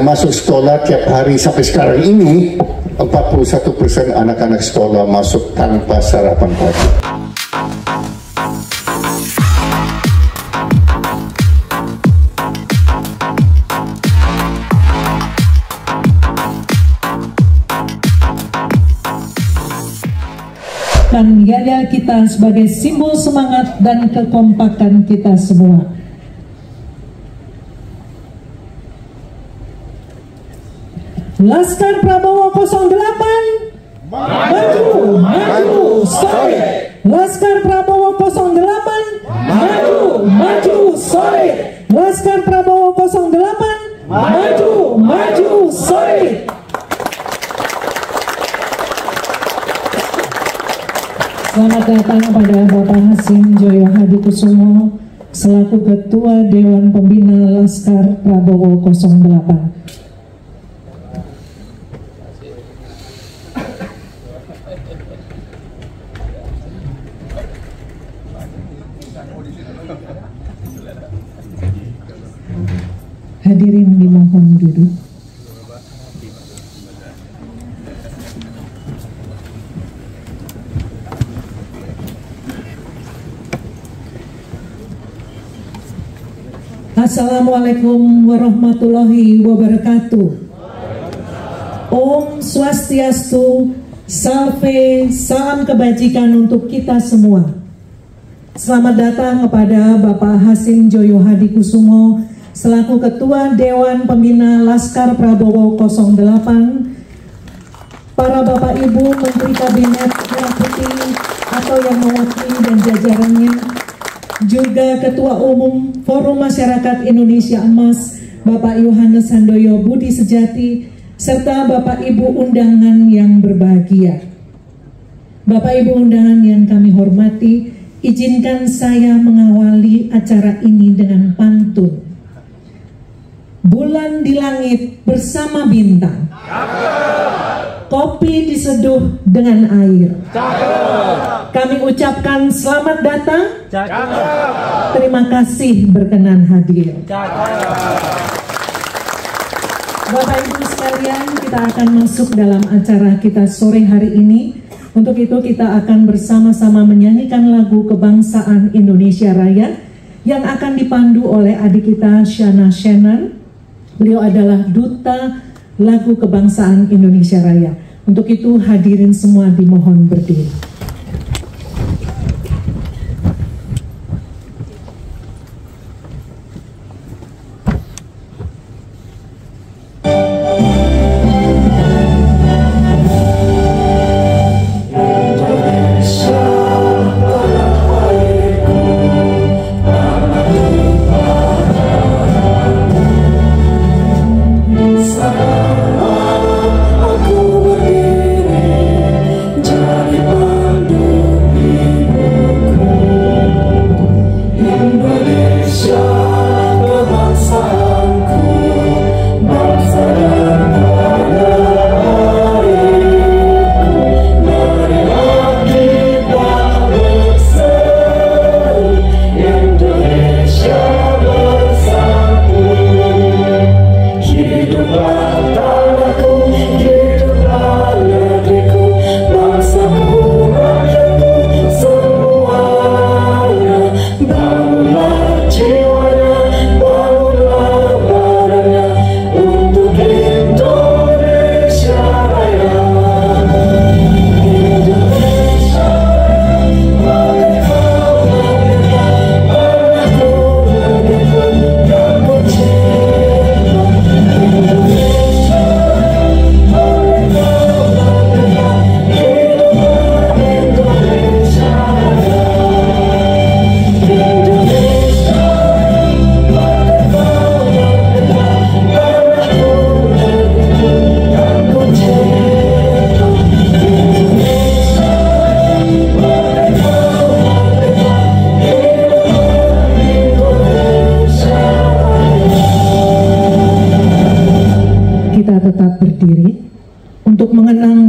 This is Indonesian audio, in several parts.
yang masuk sekolah tiap hari sampai sekarang ini, 41% anak-anak sekolah masuk tanpa sarapan pagi. Dan yel-yel kita sebagai simbol semangat dan kekompakan kita semua. Laskar Prabowo 08, maju, maju, solid. Laskar Prabowo 08, maju, maju, solid. Laskar Prabowo 08, maju, maju, solid. Selamat datang kepada Bapak Hasim Joyo Hadikusumo selaku Ketua Dewan Pembina Laskar Prabowo 08. Hadirin dimohon duduk. Assalamualaikum warahmatullahi wabarakatuh. Om Swastiastu, Salve, salam kebajikan untuk kita semua. Selamat datang kepada Bapak Hasim Joyo Hadikusumo selaku Ketua Dewan Pembina Laskar Prabowo 08, para Bapak Ibu Menteri Kabinet Merah Putih atau yang mewakili dan jajarannya, juga Ketua Umum Forum Masyarakat Indonesia Emas Bapak Yohanes Handoyo Budi Sejati, serta Bapak Ibu undangan yang berbahagia. Bapak Ibu undangan yang kami hormati, izinkan saya mengawali acara ini dengan pantun. Bulan di langit bersama bintang, kopi diseduh dengan air. Kami ucapkan selamat datang. Terima kasih berkenan hadir. Bapak Ibu sekalian, kita akan masuk dalam acara kita sore hari ini. Untuk itu kita akan bersama-sama menyanyikan lagu kebangsaan Indonesia Raya yang akan dipandu oleh adik kita Shana Shenan. Beliau adalah duta lagu kebangsaan Indonesia Raya. Untuk itu hadirin semua dimohon berdiri.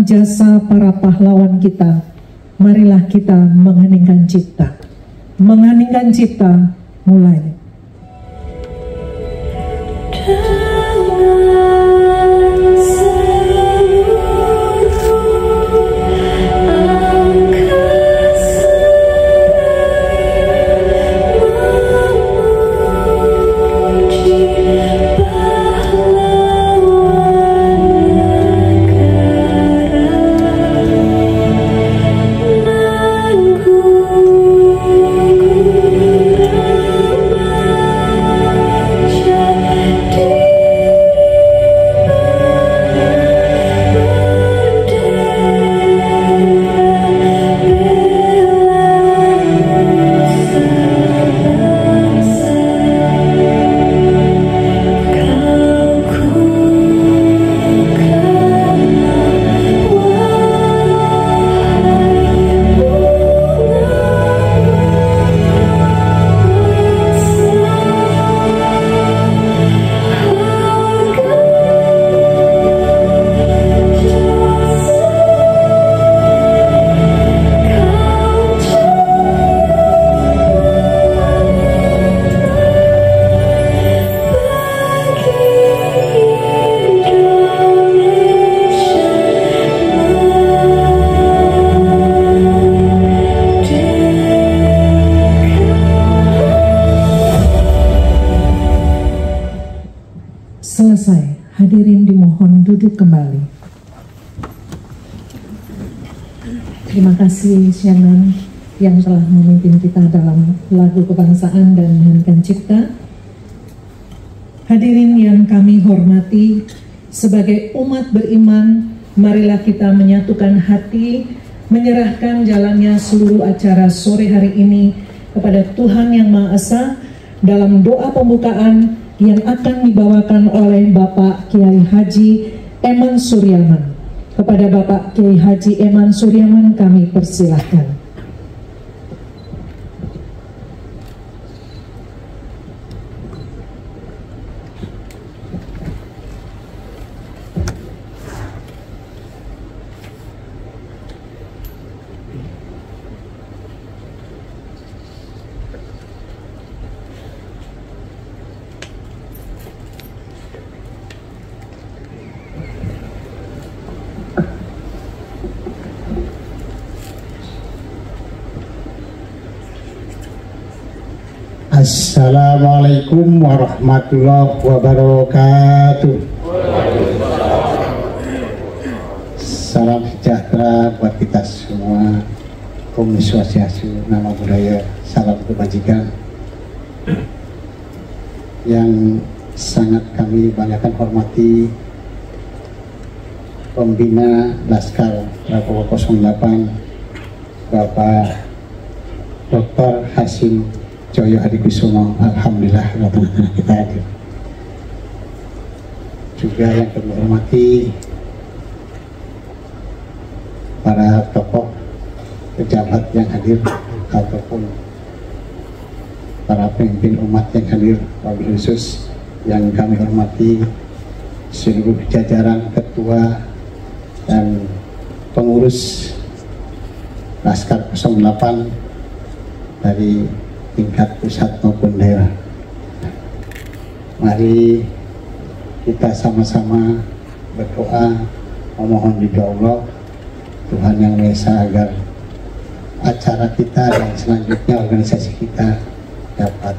Jasa para pahlawan kita, marilah kita mengheningkan cipta. Mengheningkan cipta, mulai. duduk kembali. Terima kasih Shannon yang telah memimpin kita dalam lagu kebangsaan dan nyanyian cipta. Hadirin yang kami hormati, sebagai umat beriman, marilah kita menyatukan hati, menyerahkan jalannya seluruh acara sore hari ini kepada Tuhan Yang Maha Esa dalam doa pembukaan yang akan dibawakan oleh Bapak Kiai Haji Eman Suryaman. Kepada Bapak Kiai Haji Eman Suryaman kami persilahkan. Assalamualaikum warahmatullahi wabarakatuh. Salam sejahtera buat kita semua. Om Swastiastu, nama budaya, salam kebajikan. Yang sangat kami banggakan hormati Pembina Laskar Prabowo 08 Bapak Dr. Hasim Joyo Hadikusumo, alhamdulillah kita hadir. Juga yang kami hormati para tokoh pejabat yang hadir ataupun para pemimpin umat yang hadir, wabil khusus yang kami hormati seluruh jajaran ketua dan pengurus Laskar 08 dari tingkat pusat maupun daerah. Mari kita sama-sama berdoa, memohon ridho Allah Tuhan Yang Maha Esa agar acara kita dan selanjutnya organisasi kita dapat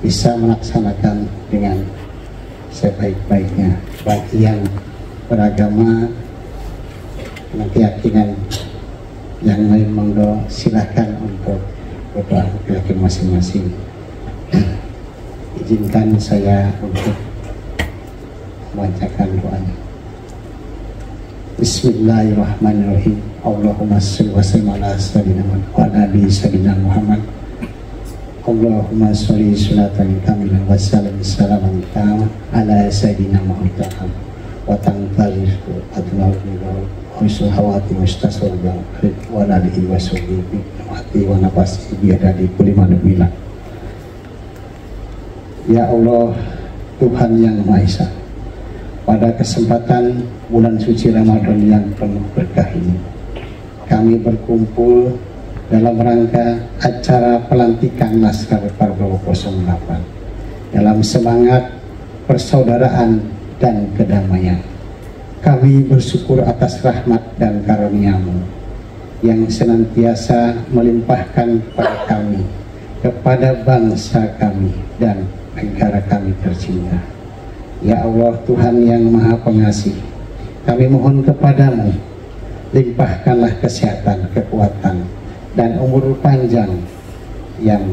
bisa melaksanakan dengan sebaik-baiknya. Bagi yang beragama dengan keyakinan yang lain, monggo silahkan untuk berdoa keyakinan masing-masing. Izinkan saya untuk membacakan doanya. Bismillahirrahmanirrahim. Allahumma sholli wa sallim ala sayyidina Muhammad wa ala ali sayyidina Muhammad. Allahumma sholli sholatan kamilan wa sallim salaman taman ala sayyidina Muhammad wa tanfarihu adnahu Husul hawati mustasawabah wa alihi wa sahbihi wa nafasi biada di kuliman bila. Ya Allah, Tuhan Yang Maha Esa, pada kesempatan bulan suci Ramadan yang penuh berkah ini, kami berkumpul dalam rangka acara pelantikan Laskar Prabowo 08 dalam semangat persaudaraan dan kedamaian. Kami bersyukur atas rahmat dan karunia-Mu yang senantiasa melimpahkan kepada kami, kepada bangsa kami dan negara kami tercinta. Ya Allah, Tuhan Yang Maha Pengasih, kami mohon kepadamu, limpahkanlah kesehatan, kekuatan, dan umur panjang yang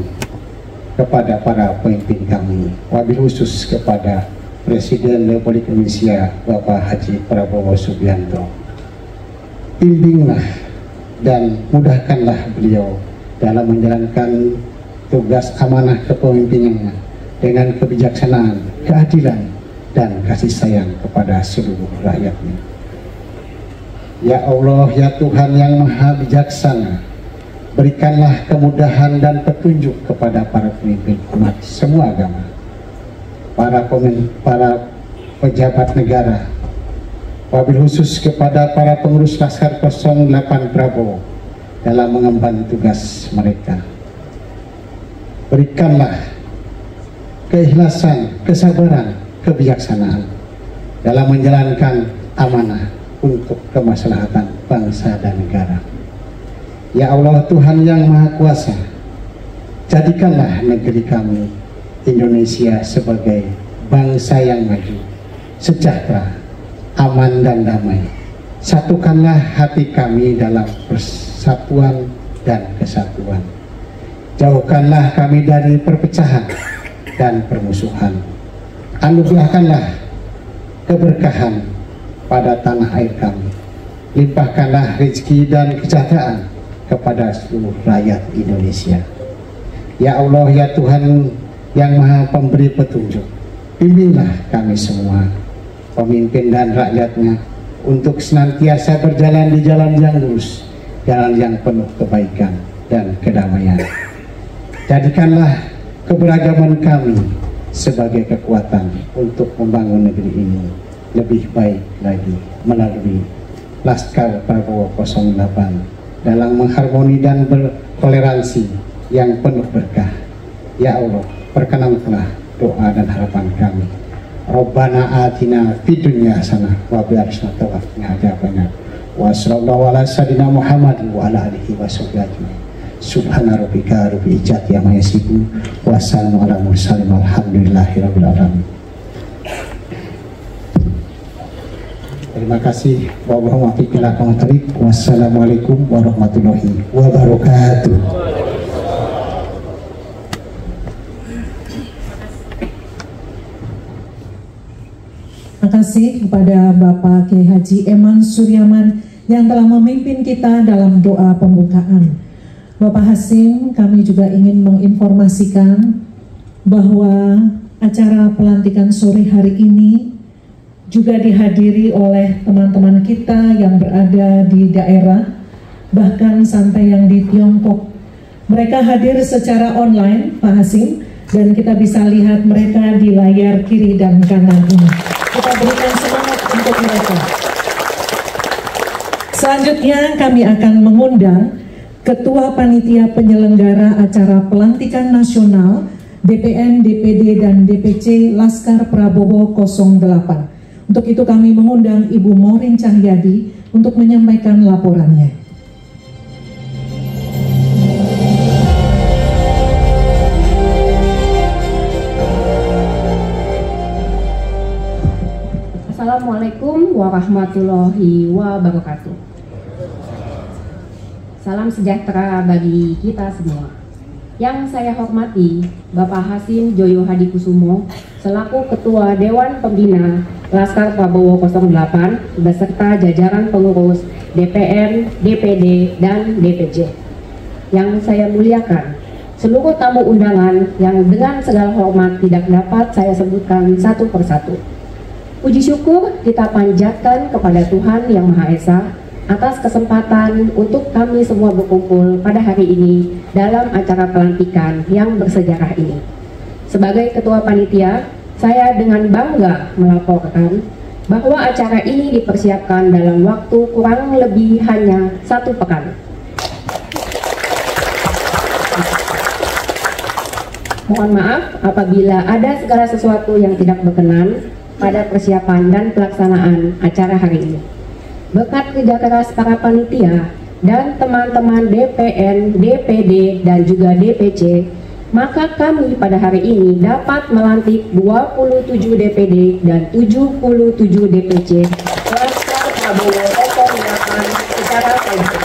kepada para pemimpin kami, wabil khusus kepada Presiden Republik Indonesia Bapak Haji Prabowo Subianto. Bimbinglah dan mudahkanlah beliau dalam menjalankan tugas amanah kepemimpinannya dengan kebijaksanaan, keadilan, dan kasih sayang kepada seluruh rakyatnya. Ya Allah, ya Tuhan Yang Maha Bijaksana, berikanlah kemudahan dan petunjuk kepada para pemimpin umat semua agama, para pejabat negara, wabil khusus kepada para pengurus Laskar 08 Prabowo dalam mengemban tugas mereka. Berikanlah keikhlasan, kesabaran, kebijaksanaan dalam menjalankan amanah untuk kemaslahatan bangsa dan negara. Ya Allah, Tuhan Yang Maha Kuasa, jadikanlah negeri kami Indonesia sebagai bangsa yang maju, sejahtera, aman dan damai. Satukanlah hati kami dalam persatuan dan kesatuan. Jauhkanlah kami dari perpecahan dan permusuhan. Anugerahkanlah keberkahan pada tanah air kami. Limpahkanlah rezeki dan kesejahteraan kepada seluruh rakyat Indonesia. Ya Allah, ya Tuhan yang Maha Pemberi petunjuk, bimbinglah kami semua, pemimpin dan rakyatnya, untuk senantiasa berjalan di jalan yang lurus, jalan yang penuh kebaikan dan kedamaian. Jadikanlah keberagaman kami sebagai kekuatan untuk membangun negeri ini lebih baik lagi melalui Laskar Prabowo 08 dalam mengharmoni dan bertoleransi yang penuh berkah. Ya Allah, perkenankanlah doa dan harapan kami. Rabbana atina fid dunya hasanah wa fil akhirati hasanah wa sallallahu ala sayyidina Muhammad wa ala alihi wa sahbihi. Subhana rabbika rabbil izzati amma yasifun wa salamun ala mursalin walhamdulillahi rabbil alamin. Terima kasih. Wassalamualaikum warahmatullahi wabarakatuh. Terima kasih kepada Bapak Kiai Haji Eman Suryaman yang telah memimpin kita dalam doa pembukaan. Bapak Hasim, kami juga ingin menginformasikan bahwa acara pelantikan sore hari ini juga dihadiri oleh teman-teman kita yang berada di daerah, bahkan sampai yang di Tiongkok. Mereka hadir secara online, Pak Hasim, dan kita bisa lihat mereka di layar kiri dan kanan ini. Kita berikan semangat untuk mereka. Selanjutnya kami akan mengundang Ketua Panitia Penyelenggara Acara Pelantikan Nasional DPN, DPD, dan DPC Laskar Prabowo 08. Untuk itu kami mengundang Ibu Maureen Cahyadi untuk menyampaikan laporannya. Assalamualaikum warahmatullahi wabarakatuh. Salam sejahtera bagi kita semua. Yang saya hormati Bapak Hasim Joyo Hadikusumo selaku Ketua Dewan Pembina Laskar Prabowo 08 beserta jajaran pengurus DPN, DPD, dan DPC. Yang saya muliakan seluruh tamu undangan yang dengan segala hormat tidak dapat saya sebutkan satu persatu. Puji syukur kita panjatkan kepada Tuhan Yang Maha Esa atas kesempatan untuk kami semua berkumpul pada hari ini dalam acara pelantikan yang bersejarah ini. Sebagai Ketua Panitia, saya dengan bangga melaporkan bahwa acara ini dipersiapkan dalam waktu kurang lebih hanya 1 pekan. Mohon maaf apabila ada segala sesuatu yang tidak berkenan pada persiapan dan pelaksanaan acara hari ini. Berkat kerja keras para panitia dan teman-teman DPN, DPD, dan juga DPC, maka kami pada hari ini dapat melantik 27 DPD dan 77 DPC Laskar Prabowo 08 secara politik.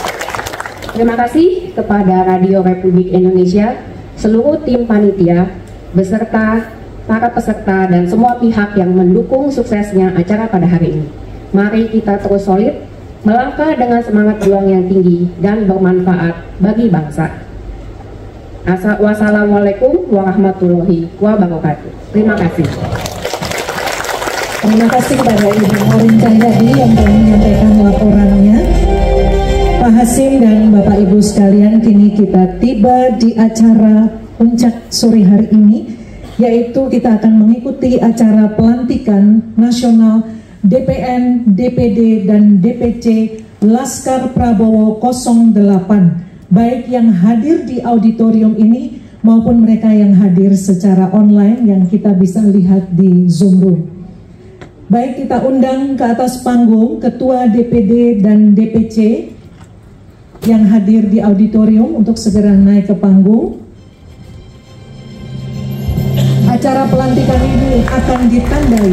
Terima kasih kepada Radio Republik Indonesia, seluruh tim panitia, beserta para peserta dan semua pihak yang mendukung suksesnya acara pada hari ini. Mari kita terus solid, melangkah dengan semangat juang yang tinggi dan bermanfaat bagi bangsa. Wassalamualaikum warahmatullahi wabarakatuh. Terima kasih. Terima kasih kepada Ibu Maureen Cahyadi yang telah menyampaikan laporannya. Pak Hasim dan Bapak Ibu sekalian, kini kita tiba di acara puncak sore hari ini, yaitu kita akan mengikuti acara pelantikan nasional DPN, DPD, dan DPC Laskar Prabowo 08, baik yang hadir di auditorium ini maupun mereka yang hadir secara online yang kita bisa lihat di Zoom Room. Baik, kita undang ke atas panggung Ketua DPD dan DPC yang hadir di auditorium untuk segera naik ke panggung. Acara pelantikan ini akan ditandai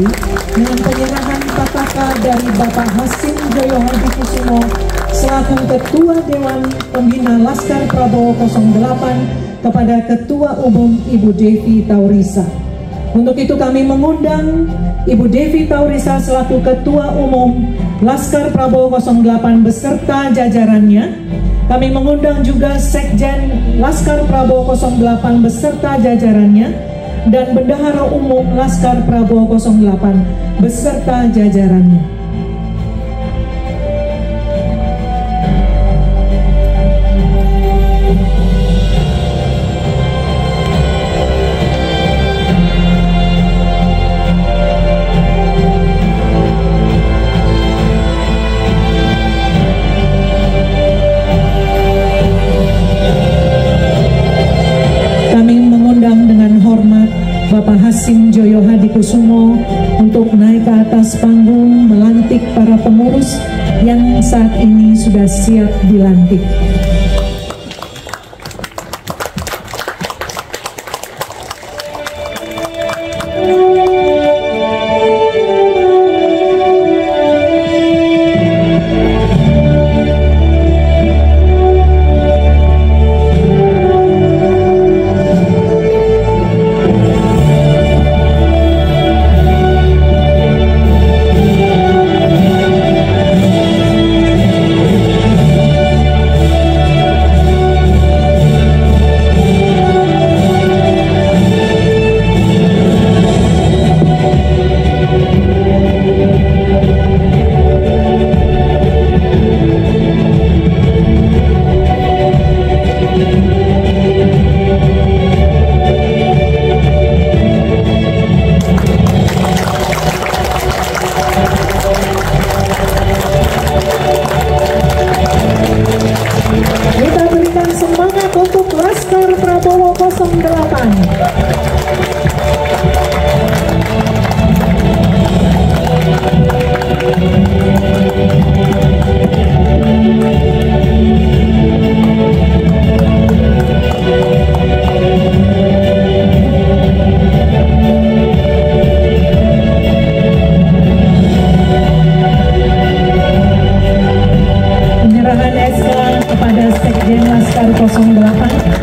dengan penyerahan malapetaka dari Bapak Hasim Joyo Hadikusumo selaku Ketua Dewan Pembina Laskar Prabowo 08 kepada Ketua Umum Ibu Devi Taurisa. Untuk itu kami mengundang Ibu Devi Taurisa selaku Ketua Umum Laskar Prabowo 08 beserta jajarannya. Kami mengundang juga Sekjen Laskar Prabowo 08 beserta jajarannya dan Bendahara Umum Laskar Prabowo 08 beserta jajarannya. Bapak Hasim Joyo Hadikusumo untuk naik ke atas panggung melantik para pengurus yang saat ini sudah siap dilantik.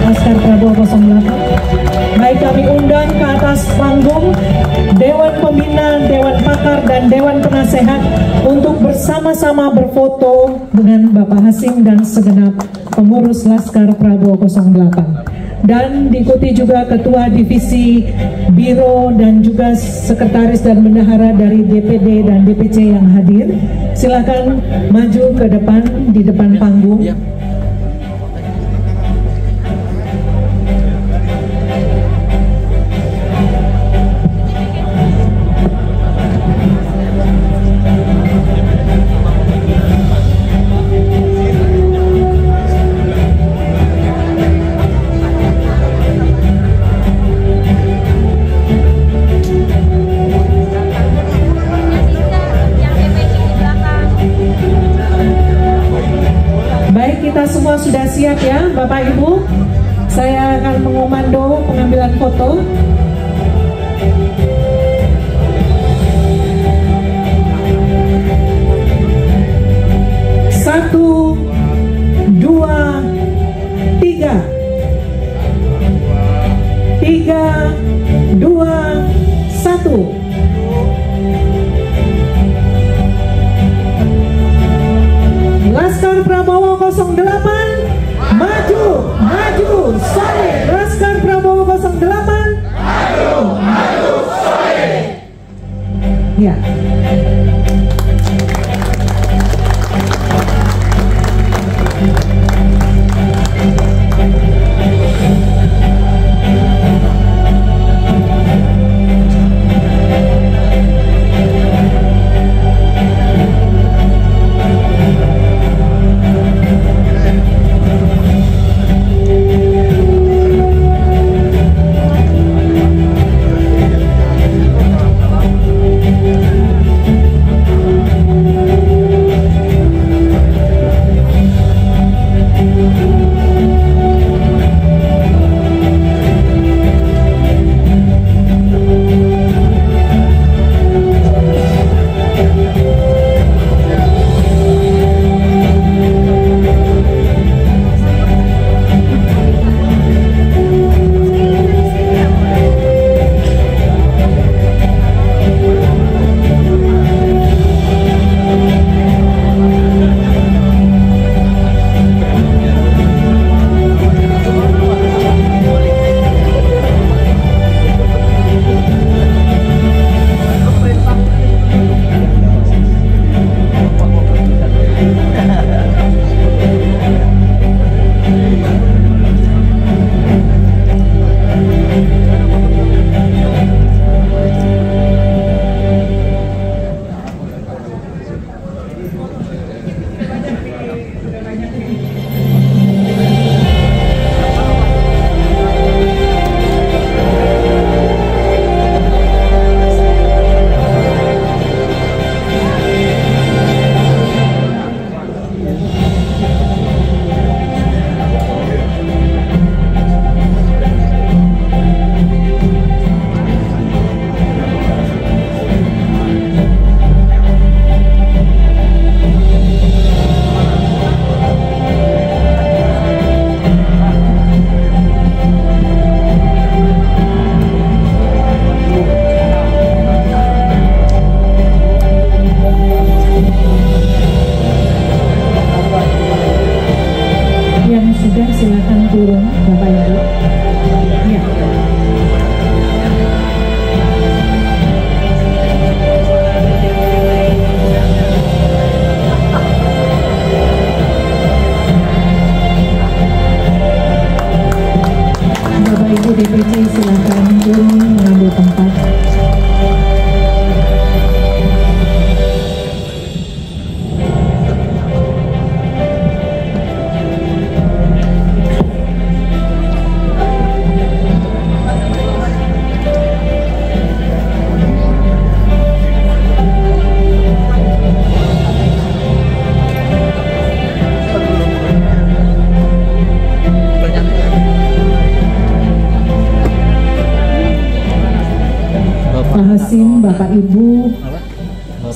Laskar Prabowo 08. Baik, kami undang ke atas panggung Dewan Pembina, Dewan Pakar, dan Dewan Penasehat untuk bersama-sama berfoto dengan Bapak Hasim dan segenap pengurus Laskar Prabowo 08. Dan diikuti juga Ketua Divisi Biro dan juga Sekretaris dan Bendahara dari DPD dan DPC yang hadir. Silakan maju ke depan, di depan panggung. Kita semua sudah siap ya, Bapak Ibu. Saya akan mengomando pengambilan foto. Satu, dua, tiga. 3, 2, 1. Laskar Prabowo 08 maju, maju, solid. Laskar Prabowo 08 maju, maju, solid. Ya. Hasim, Bapak Ibu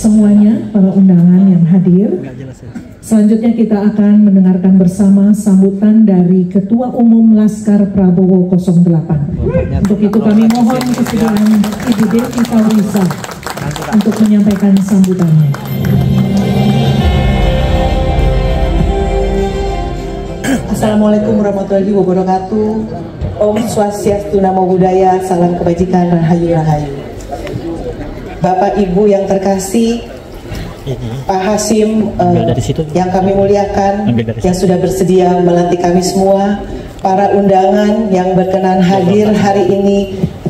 semuanya, para undangan yang hadir. Selanjutnya kita akan mendengarkan bersama sambutan dari Ketua Umum Laskar Prabowo 08. Untuk itu kami mohon kesediaan Ibu Devi Faurisa untuk menyampaikan sambutannya. Assalamualaikum warahmatullahi wabarakatuh. Om Swastiastu, Namo Buddhaya, salam kebajikan, rahayu rahayu. Bapak Ibu yang terkasih, Pak Hasim yang kami muliakan, yang sudah bersedia melantik kami semua, para undangan yang berkenan hadir hari ini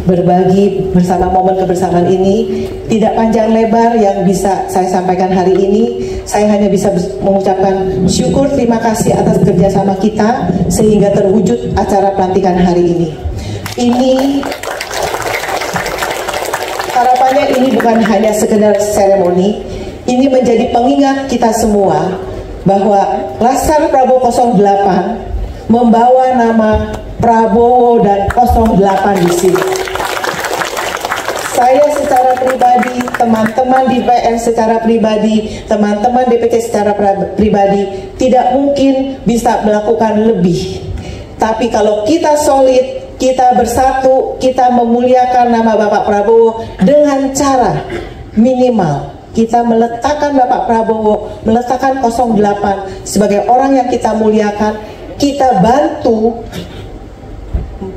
berbagi bersama momen kebersamaan ini. Tidak panjang lebar yang bisa saya sampaikan hari ini, saya hanya bisa mengucapkan syukur terima kasih atas kerjasama kita sehingga terwujud acara pelantikan hari ini. Ini harapannya ini bukan hanya sekedar seremoni, ini menjadi pengingat kita semua bahwa Laskar Prabowo 08 membawa nama Prabowo dan 08 di sini. Saya secara pribadi, teman-teman di PN secara pribadi, teman-teman DPC secara pribadi tidak mungkin bisa melakukan lebih. Tapi kalau kita solid, kita bersatu, kita memuliakan nama Bapak Prabowo dengan cara minimal kita meletakkan Bapak Prabowo, meletakkan 08 sebagai orang yang kita muliakan, kita bantu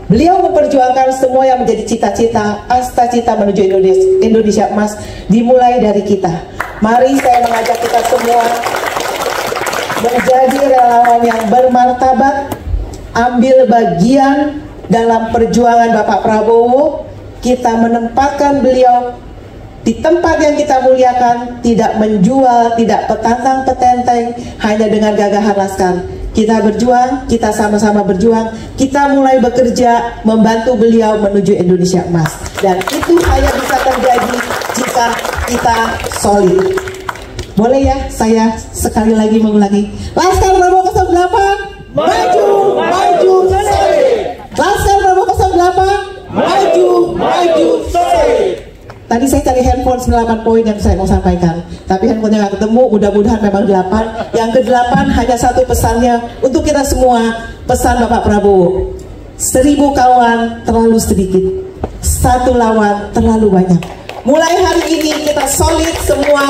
beliau memperjuangkan semua yang menjadi cita-cita, asta-cita menuju Indonesia emas dimulai dari kita. Mari saya mengajak kita semua menjadi relawan yang bermartabat, ambil bagian dalam perjuangan Bapak Prabowo. Kita menempatkan beliau di tempat yang kita muliakan, tidak menjual, tidak petantang-petenteng, hanya dengan gagahan Laskar. Kita berjuang, kita sama-sama berjuang, kita mulai bekerja membantu beliau menuju Indonesia emas. Dan itu hanya bisa terjadi jika kita solid. Boleh ya saya sekali lagi mengulangi, Laskar Prabowo 08 maju, maju, solid. Laskar Prabowo 08 maju, maju, solid. Tadi saya cari handphone 98 poin yang saya mau sampaikan, tapi handphonenya nggak ketemu. Mudah-mudahan memang 8. Yang ke-8 hanya satu pesannya untuk kita semua. Pesan Bapak Prabowo, 1000 kawan terlalu sedikit, 1 lawan terlalu banyak. Mulai hari ini kita solid semua,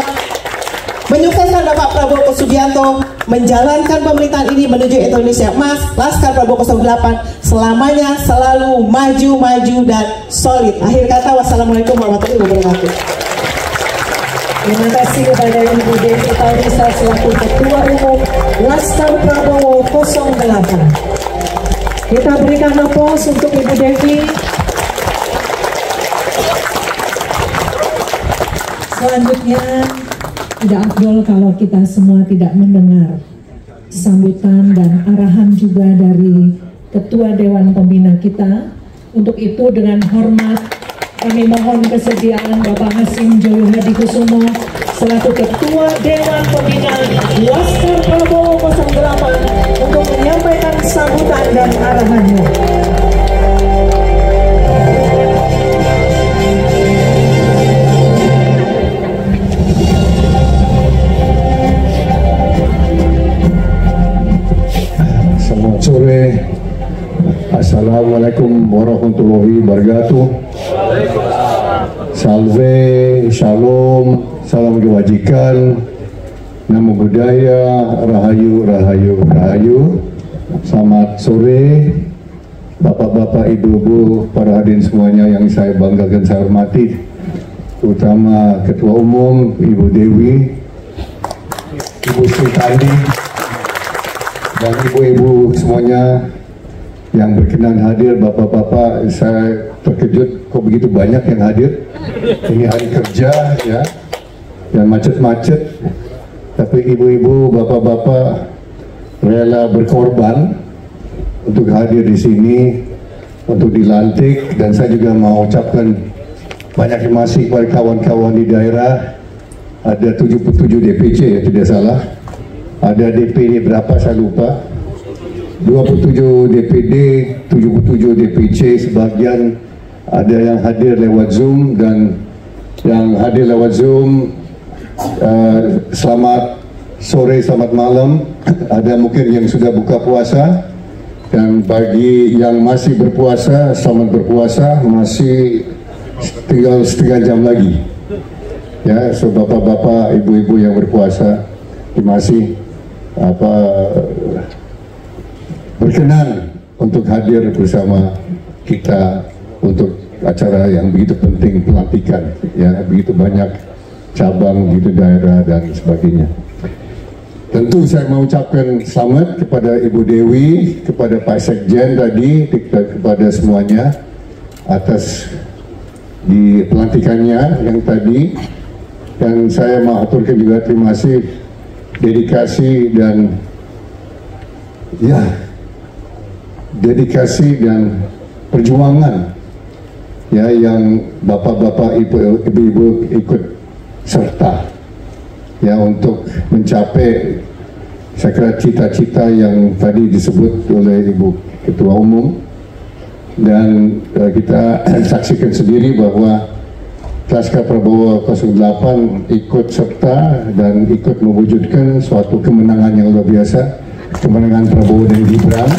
menyukseskan Bapak Prabowo Subianto menjalankan pemerintahan ini menuju Indonesia emas. Laskar Prabowo 08 selamanya selalu maju, maju dan solid. Akhir kata, wassalamualaikum warahmatullahi wabarakatuh. Terima kasih kepada Ibu Devi Faurisa selaku Ketua Umum Laskar Prabowo 08. Kita berikan aplaus untuk Ibu Devi. Selanjutnya, tidak afdol kalau kita semua tidak mendengar sambutan dan arahan juga dari Ketua Dewan Pembina kita. Untuk itu dengan hormat kami mohon kesediaan Bapak Hasim Joyo Hadikusumo selaku Ketua Dewan Pembina Laskar Prabowo 08 untuk menyampaikan sambutan dan arahannya. Selamat sore. Assalamualaikum warahmatullahi wabarakatuh. Salve, shalom, salam kebajikan, namo buddhaya, rahayu, rahayu, rahayu. Selamat sore, bapak-bapak, ibu-ibu, para hadirin semuanya yang saya banggakan, saya hormati, terutama Ketua Umum Ibu Dewi, Ibu Sri Kandi, dan ibu-ibu semuanya yang berkenan hadir. Bapak-bapak, saya terkejut kok begitu banyak yang hadir. Ini hari kerja ya, dan macet-macet, tapi ibu-ibu, bapak-bapak rela berkorban untuk hadir di sini, untuk dilantik. Dan saya juga mau ucapkan banyak terima kasih kepada kawan-kawan di daerah. Ada 77 DPC ya, tidak salah. Ada DPD berapa saya lupa, 27 DPD, 77 DPC, sebagian ada yang hadir lewat Zoom, dan yang hadir lewat Zoom, selamat sore, selamat malam. Ada mungkin yang sudah buka puasa, dan bagi yang masih berpuasa, selamat berpuasa. Masih tinggal setengah jam lagi. Ya, so bapak-bapak, ibu-ibu yang berpuasa, masih berkenan untuk hadir bersama kita untuk acara yang begitu penting, pelantikan, ya, begitu banyak cabang, begitu daerah dan sebagainya. Tentu saya mau ucapkan selamat kepada Ibu Dewi, kepada Pak Sekjen tadi, kepada semuanya atas di pelantikannya yang tadi, dan saya mau aturkan juga terima kasih dedikasi dan perjuangan ya yang bapak-bapak, ibu-ibu ikut serta ya untuk mencapai saya kira cita-cita yang tadi disebut oleh Ibu Ketua Umum, dan kita saksikan sendiri bahwa Laskar Prabowo 08 ikut serta dan ikut mewujudkan suatu kemenangan yang luar biasa, kemenangan Prabowo dan Gibran.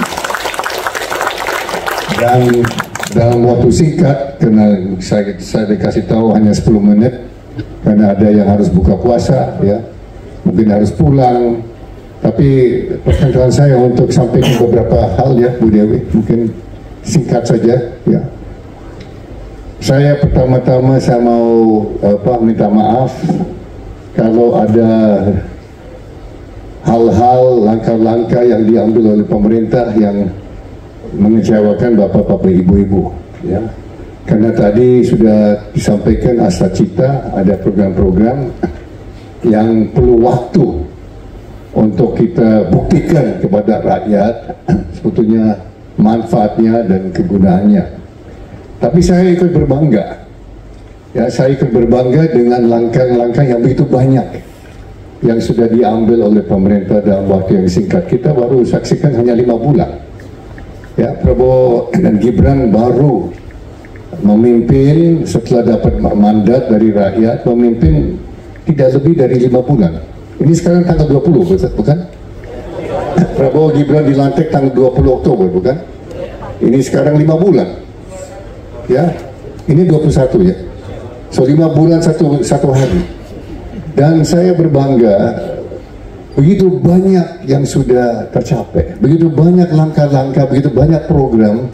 Dan dalam waktu singkat, karena saya dikasih tahu hanya 10 menit, karena ada yang harus buka puasa, ya, mungkin harus pulang. Tapi perkenalkan saya untuk sampaikan beberapa hal ya, Bu Dewi, mungkin singkat saja, ya. Saya pertama-tama saya mau minta maaf kalau ada hal-hal, langkah-langkah yang diambil oleh pemerintah yang mengecewakan bapak-bapak, ibu-ibu, ya. Karena tadi sudah disampaikan Astra Cita, ada program-program yang perlu waktu untuk kita buktikan kepada rakyat sebetulnya manfaatnya dan kegunaannya. Tapi saya ikut berbangga, ya, saya ikut berbangga dengan langkah-langkah yang begitu banyak yang sudah diambil oleh pemerintah dalam waktu yang singkat. Kita baru saksikan hanya 5 bulan. Ya, Prabowo dan Gibran baru memimpin setelah dapat mandat dari rakyat, memimpin tidak lebih dari 5 bulan. Ini sekarang tanggal 20, bukan? Prabowo Gibran dilantik tanggal 20 Oktober, bukan? Ini sekarang 5 bulan. Ya, ini 21 ya. So 5 bulan satu hari. Dan saya berbangga, begitu banyak yang sudah tercapai, begitu banyak langkah-langkah, begitu banyak program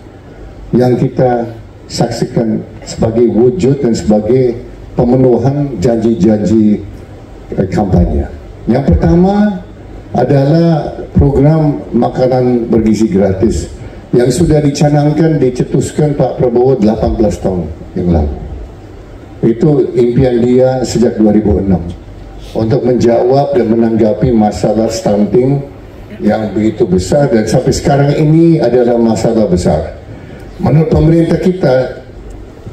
yang kita saksikan sebagai wujud dan sebagai pemenuhan janji-janji kampanye. Yang pertama adalah program makanan bergizi gratis yang sudah dicanangkan, dicetuskan Pak Prabowo 18 tahun yang lalu. Itu impian dia sejak 2006. Untuk menjawab dan menanggapi masalah stunting yang begitu besar, dan sampai sekarang ini adalah masalah besar. Menurut pemerintah kita,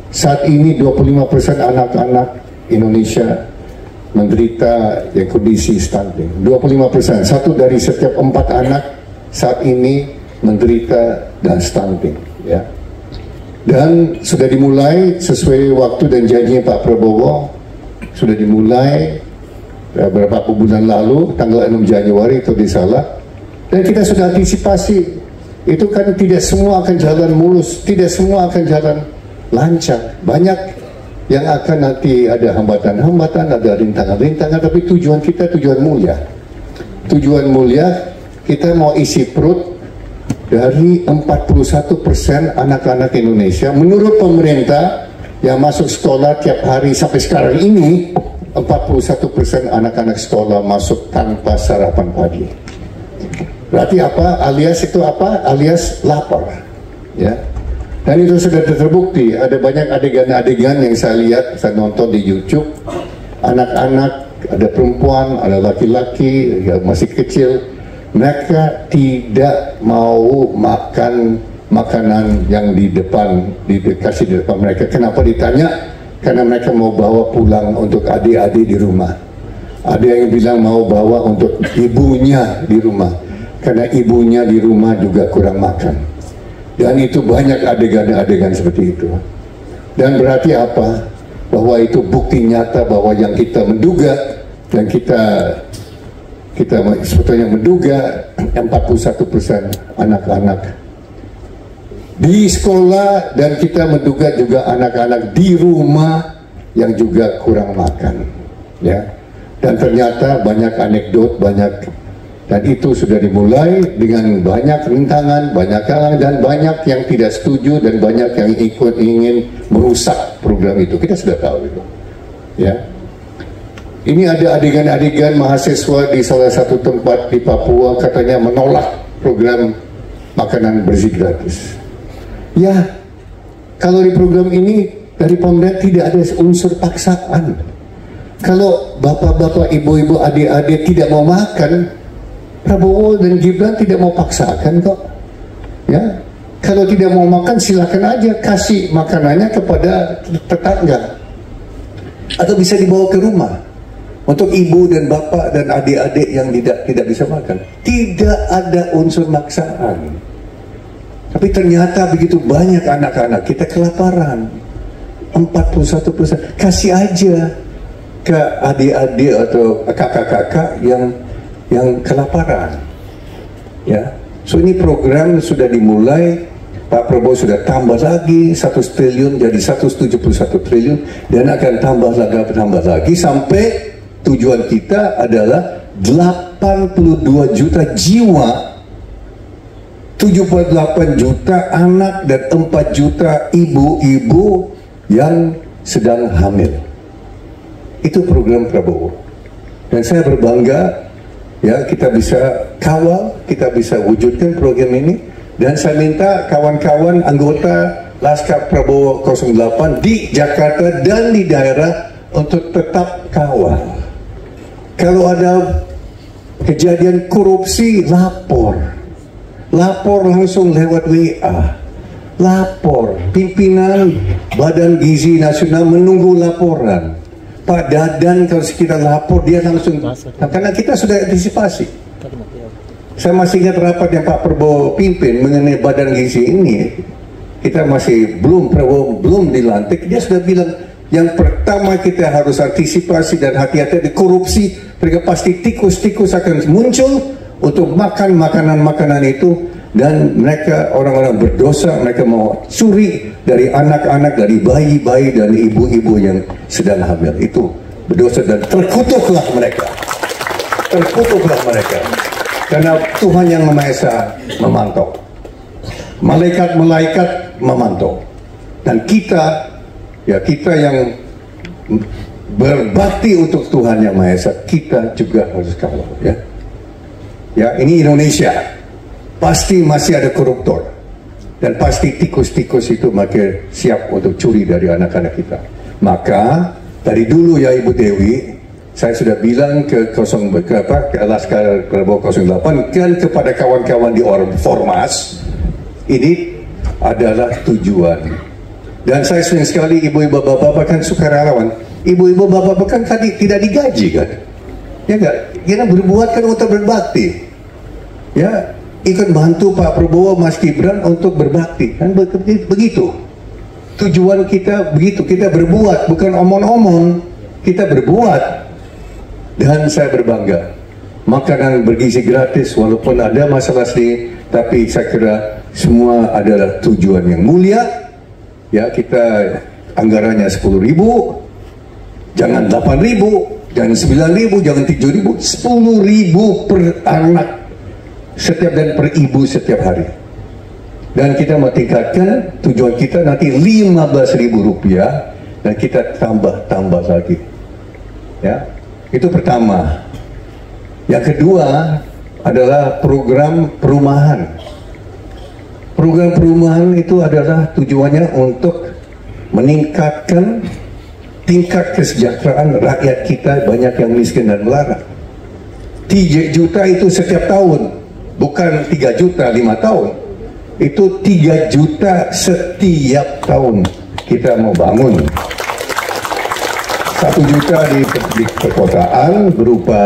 saat ini 25% anak-anak Indonesia menderita yang kondisi stunting. 25%, 1 dari setiap 4 anak saat ini menderita dan stunting. Ya. Dan sudah dimulai sesuai waktu dan janjinya Pak Prabowo, sudah dimulai beberapa bulan lalu, tanggal 6 Januari itu disalah, dan kita sudah antisipasi. Itu kan tidak semua akan jalan mulus, tidak semua akan jalan lancar, banyak yang akan nanti ada hambatan-hambatan, ada rintangan-rintangan, tapi tujuan kita tujuan mulia. Tujuan mulia, kita mau isi perut dari 41% anak-anak Indonesia menurut pemerintah yang masuk sekolah tiap hari sampai sekarang ini. 41% anak-anak sekolah masuk tanpa sarapan pagi. Berarti apa? Alias itu apa? Alias lapar. Ya. Dan itu sudah terbukti. Ada banyak adegan-adegan yang saya lihat, saya nonton di YouTube. Anak-anak, ada perempuan, ada laki-laki yang masih kecil. Mereka tidak mau makan makanan yang dikasih di depan mereka. Kenapa ditanya? Karena mereka mau bawa pulang untuk adik-adik di rumah. Ada yang bilang mau bawa untuk ibunya di rumah, karena ibunya di rumah juga kurang makan. Dan itu banyak adegan-adegan seperti itu. Dan berarti apa? bahwa itu bukti nyata bahwa yang kita menduga dan kita sebetulnya menduga 41% anak-anak di sekolah, dan kita menduga juga anak-anak di rumah yang juga kurang makan, ya. Dan ternyata banyak anekdot, dan itu sudah dimulai dengan banyak rintangan, banyak kalangan, dan banyak yang tidak setuju, dan banyak yang ingin merusak program itu. Kita sudah tahu itu, ya. Ini ada adegan-adegan mahasiswa di salah satu tempat di Papua katanya menolak program makanan bersih gratis. Ya, kalau di program ini dari pemerintah tidak ada unsur paksaan. Kalau bapak-bapak, ibu-ibu, adik-adik tidak mau makan, Prabowo dan Gibran tidak mau paksakan kok. Ya, kalau tidak mau makan silakan aja kasih makanannya kepada tetangga, atau bisa dibawa ke rumah. Untuk ibu dan bapak dan adik-adik yang tidak bisa makan, tidak ada unsur maksaan. Tapi ternyata begitu banyak anak-anak kita kelaparan, 41%. Kasih aja ke adik-adik atau kakak-kakak yang kelaparan, ya. So ini program sudah dimulai. Pak Prabowo sudah tambah lagi 1 triliun jadi 171 triliun, dan akan tambah lagi sampai tujuan kita adalah 82 juta jiwa, 78 juta anak, dan 4 juta ibu-ibu yang sedang hamil. Itu program Prabowo. Dan saya berbangga, ya, kita bisa kawal, kita bisa wujudkan program ini. Dan saya minta kawan-kawan anggota Laskar Prabowo 08 di Jakarta dan di daerah untuk tetap kawal. Kalau ada kejadian korupsi, lapor langsung lewat WA, lapor. Pimpinan Badan Gizi Nasional menunggu laporan. Pak Dadan kalau kita lapor dia langsung, karena kita sudah antisipasi. Saya masih ingat rapat yang Pak Prabowo pimpin mengenai Badan Gizi ini. Kita masih Prabowo belum dilantik, dia sudah bilang yang pertama kita harus antisipasi dan hati-hati di korupsi. Mereka pasti tikus-tikus akan muncul untuk makan makanan-makanan itu, dan mereka orang-orang berdosa, mereka mau curi dari anak-anak, dari bayi-bayi dan ibu-ibu yang sedang hamil. Itu berdosa dan terkutuklah mereka. Karena Tuhan yang Maha Esa memantau. Malaikat-malaikat memantau. Dan kita yang berbakti untuk Tuhan yang Maha Esa, kita juga harus kawal, ya. Ya, ini Indonesia. Pasti masih ada koruptor. Dan pasti tikus-tikus itu makin siap untuk curi dari anak-anak kita. Maka dari dulu ya Ibu Dewi, saya sudah bilang ke Laskar Prabowo 08 dan kepada kawan-kawan di Ormas, ini adalah tujuan. Dan saya senang sekali ibu-ibu bapak-bapak kan sukarelawan. Ibu-ibu bapak-bapak kan tidak digaji kan? Ya enggak? Kita berbuat kan untuk berbakti. Ya, ikut bantu Pak Prabowo, Mas Gibran untuk berbakti. Kan begitu. Tujuan kita begitu, kita berbuat, bukan omong-omong. Kita berbuat. Dan saya berbangga. Makanan bergizi gratis walaupun ada masalah sedikit, tapi saya kira semua adalah tujuan yang mulia. Ya, kita anggarannya 10.000, jangan 8.000, jangan 9.000, jangan 7.000, 10.000 per anak setiap dan per ibu setiap hari. Dan kita mau tingkatkan, tujuan kita nanti 15.000 rupiah, dan kita tambah lagi. Ya, itu pertama. Yang kedua adalah program perumahan. Program perumahan itu adalah tujuannya untuk meningkatkan tingkat kesejahteraan rakyat kita, banyak yang miskin dan melarat. 3 juta itu setiap tahun, bukan 3 juta 5 tahun. Itu 3 juta setiap tahun kita mau bangun. 1 juta di perkotaan berupa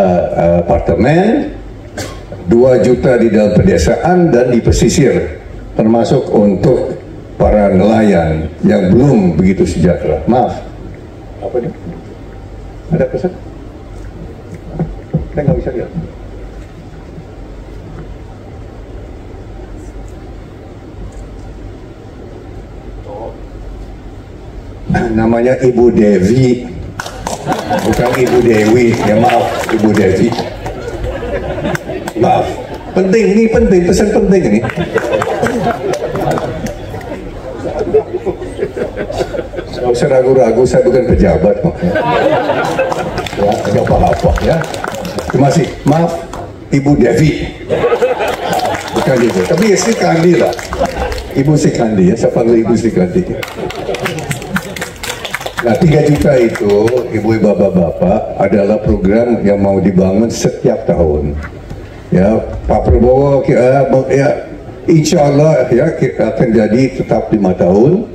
apartemen, 2 juta di dalam pedesaan dan di pesisir, termasuk untuk para nelayan yang belum begitu sejahtera. Maaf, Apa dia? Ada pesan? Saya nggak bisa lihat. Namanya Ibu Devi, bukan Ibu Dewi. Ya maaf, Ibu Devi. Maaf, penting, ini penting, pesan penting ini. Nggak usah ragu-ragu, saya bukan pejabat kok. Ya, nggak apa-apa ya. Terima kasih. Maaf, Ibu Devi. Bukan itu, tapi ya Sri Kandi lah. Ibu Sri Kandi ya, saya panggil Ibu Sri Kandi. Nah, 3 juta itu, ibu-ibu, bapak-bapak, adalah program yang mau dibangun setiap tahun. Ya, Pak Prabowo, ya, insya Allah ya akan jadi tetap 5 tahun,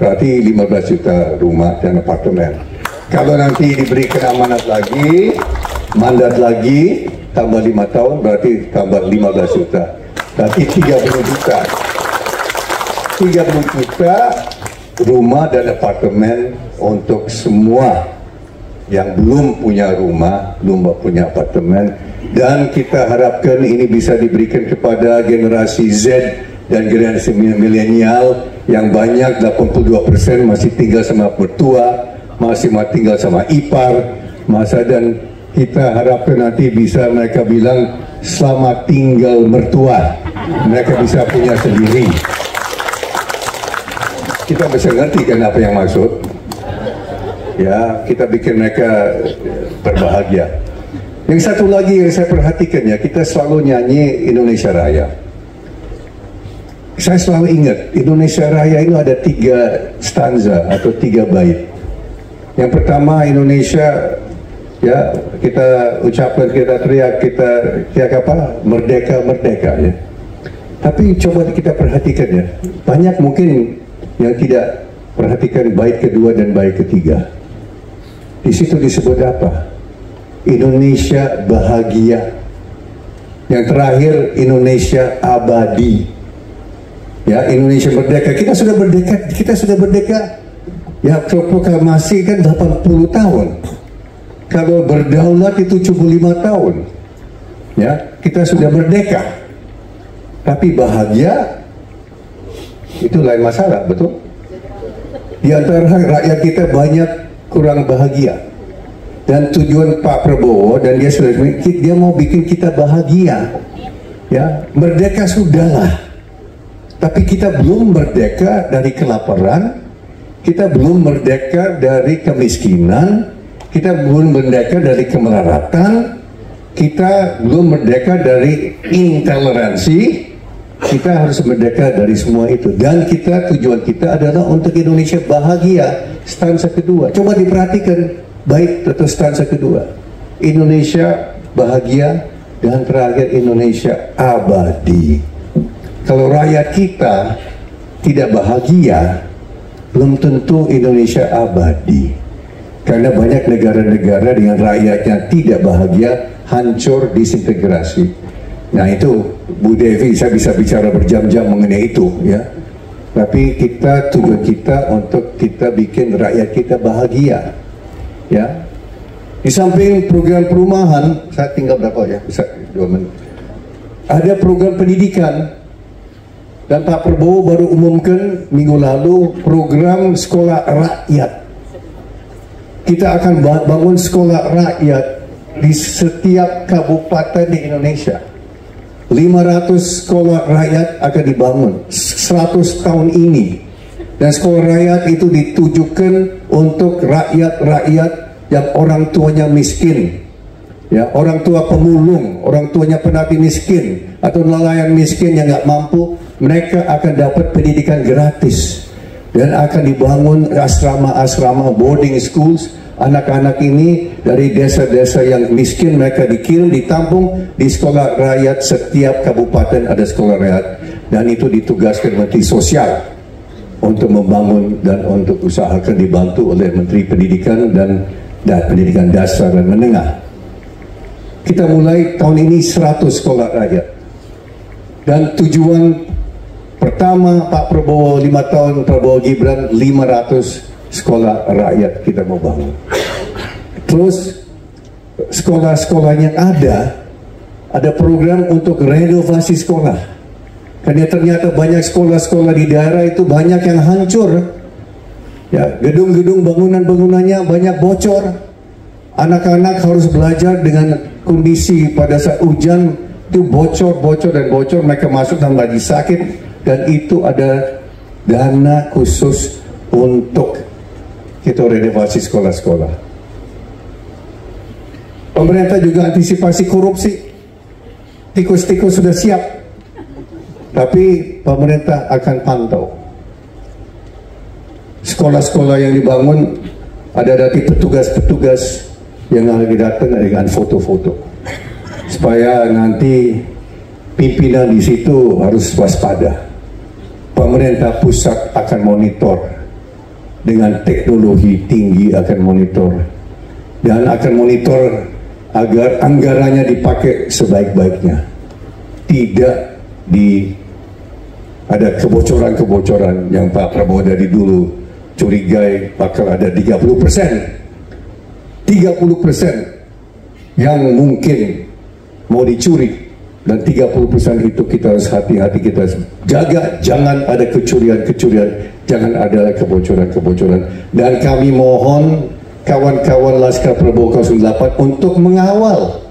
berarti 15 juta rumah dan apartemen. Kalau nanti diberikan amanat lagi, mandat lagi, tambah 5 tahun, berarti tambah 15 juta. Berarti 30 juta. 30 juta rumah dan apartemen untuk semua yang belum punya rumah, belum punya apartemen, dan kita harapkan ini bisa diberikan kepada generasi Z dan generasi milenial yang banyak, 82% masih tinggal sama mertua, masih tinggal sama ipar, dan kita harapkan nanti bisa mereka bilang selamat tinggal mertua, mereka bisa punya sendiri. Kita bisa ngerti kan apa yang maksud. Ya, kita bikin mereka berbahagia. Yang satu lagi yang saya perhatikan ya, kita selalu nyanyi Indonesia Raya. Saya selalu ingat, Indonesia Raya itu ada 3 stanza atau 3 bait. Yang pertama, Indonesia, ya, kita ucapkan, kita teriak apa? Merdeka, merdeka ya. Tapi coba kita perhatikan ya, banyak mungkin yang tidak perhatikan bait kedua dan bait ketiga. Di situ disebut apa? Indonesia bahagia. Yang terakhir, Indonesia abadi. Ya, Indonesia merdeka. Kita sudah merdeka. Ya, proklamasi kan 80 tahun. Kalau berdaulat itu 75 tahun. Ya, kita sudah merdeka. Tapi bahagia itu lain masalah, betul? Di antara rakyat kita banyak kurang bahagia. Dan tujuan Pak Prabowo dan dia mau bikin kita bahagia. Ya, merdeka sudahlah. Tapi kita belum merdeka dari kelaparan, kita belum merdeka dari kemiskinan, kita belum merdeka dari kemelaratan, kita belum merdeka dari intoleransi. Kita harus merdeka dari semua itu, dan tujuan kita adalah untuk Indonesia bahagia. Stanza kedua, coba diperhatikan bait atau stanza kedua, Indonesia bahagia, dan terakhir Indonesia abadi. Kalau rakyat kita tidak bahagia, belum tentu Indonesia abadi, karena banyak negara-negara dengan rakyatnya tidak bahagia, hancur, disintegrasi. Nah itu Bu Devi, saya bisa bicara berjam-jam mengenai itu ya. Tapi tujuan kita untuk kita bikin rakyat kita bahagia ya. Di samping program perumahan, saya tinggal berapa ya? Bisa 2 menit. Ada program pendidikan, dan Pak Prabowo baru umumkan minggu lalu program sekolah rakyat. Kita akan bangun sekolah rakyat di setiap kabupaten di Indonesia. 500 sekolah rakyat akan dibangun 100 tahun ini, dan sekolah rakyat itu ditujukan untuk rakyat-rakyat yang orang tuanya miskin, ya, orang tua pemulung, orang tuanya penati miskin atau nelayan miskin yang nggak mampu. Mereka akan dapat pendidikan gratis, dan akan dibangun asrama-asrama, boarding schools. Anak-anak ini dari desa-desa yang miskin, mereka dikirim, ditampung di sekolah rakyat. Setiap kabupaten ada sekolah rakyat, dan itu ditugaskan Menteri Sosial untuk membangun dan untuk usahakan, dibantu oleh Menteri Pendidikan dan Pendidikan Dasar dan Menengah. Kita mulai tahun ini 100 sekolah rakyat, dan tujuan pertama Pak Prabowo 5 tahun, Prabowo Gibran 500 sekolah rakyat kita mau bangun. Terus sekolah-sekolah yang ada program untuk renovasi sekolah. Karena ternyata banyak sekolah-sekolah di daerah itu banyak yang hancur. Ya, gedung-gedung bangunan-bangunannya banyak bocor. Anak-anak harus belajar dengan kondisi pada saat hujan itu bocor, mereka masuk dan lagi sakit, dan itu ada dana khusus untuk kita renovasi sekolah-sekolah. Pemerintah juga antisipasi korupsi. Tikus-tikus sudah siap, tapi pemerintah akan pantau. Sekolah-sekolah yang dibangun ada nanti petugas-petugas yang lagi datang dengan foto-foto, supaya nanti pimpinan di situ harus waspada. Pemerintah pusat akan monitor dengan teknologi tinggi, akan monitor dan akan monitor agar anggarannya dipakai sebaik-baiknya, tidak ada kebocoran-kebocoran yang Pak Prabowo dari dulu curigai bakal ada 30% yang mungkin mau dicuri, dan 30% itu kita harus hati-hati, kita harus jaga jangan ada kecurian-kecurian, jangan ada kebocoran-kebocoran. Dan kami mohon kawan-kawan Laskar Prabowo 08 untuk mengawal,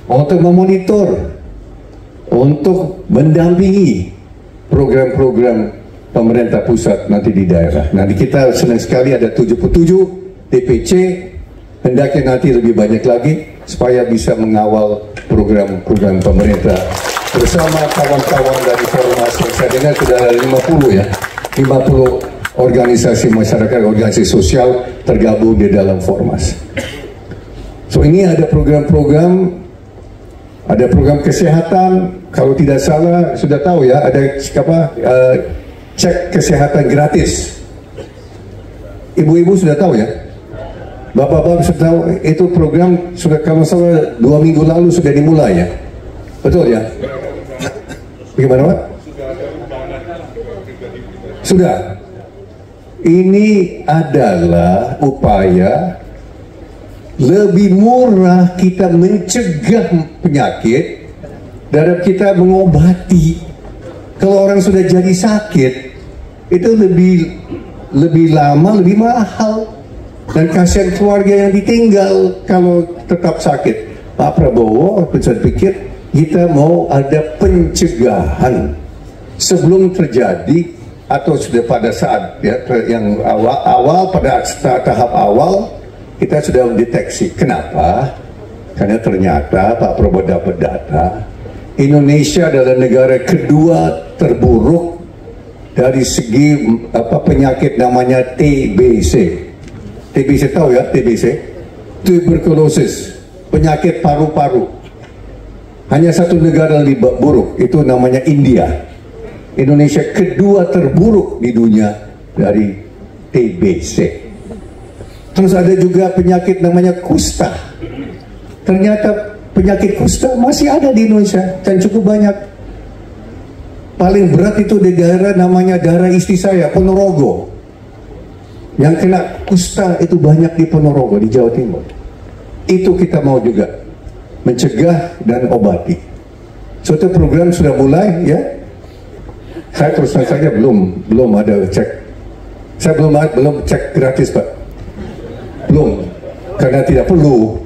untuk memonitor, untuk mendampingi program-program pemerintah pusat nanti di daerah. Nanti kita senang sekali ada 77 DPC, hendaknya nanti lebih banyak lagi supaya bisa mengawal program-program pemerintah bersama kawan-kawan dari Formas. Saya dengar sudah ada 50 ya, 50 organisasi masyarakat, organisasi sosial tergabung di dalam Formas. So ini ada program-program, ada program kesehatan. Kalau tidak salah sudah tahu ya, ada cek kesehatan gratis. Ibu-ibu sudah tahu ya, bapak-bapak sudah tahu itu program sudah, kalau salah 2 minggu lalu sudah dimulai ya, betul ya? Bagaimana Pak? Sudah. Ini adalah upaya lebih murah kita mencegah penyakit daripada kita mengobati. Kalau orang sudah jadi sakit itu lebih lama, lebih mahal, dan kasihan keluarga yang ditinggal kalau tetap sakit. Pak Prabowo, saya pikir kita mau ada pencegahan sebelum terjadi atau sudah pada saat ya, yang awal pada tahap awal kita sudah mendeteksi. Kenapa? Karena ternyata Pak Prabowo dapat data, Indonesia adalah negara kedua terburuk dari segi penyakit namanya TBC. TBC tahu ya, TBC? Tuberculosis, penyakit paru-paru. Hanya satu negara lebih buruk, itu namanya India. Indonesia kedua terburuk di dunia dari TBC. Terus ada juga penyakit namanya kusta. Ternyata penyakit kusta masih ada di Indonesia dan cukup banyak. Paling berat itu di daerah namanya daerah istri saya, Ponorogo. Yang kena kusta itu banyak di Ponorogo, di Jawa Timur. Itu kita mau juga mencegah dan obati. Suatu program sudah mulai ya. Saya terus saja belum ada cek. Saya belum cek gratis Pak. Belum, karena tidak perlu.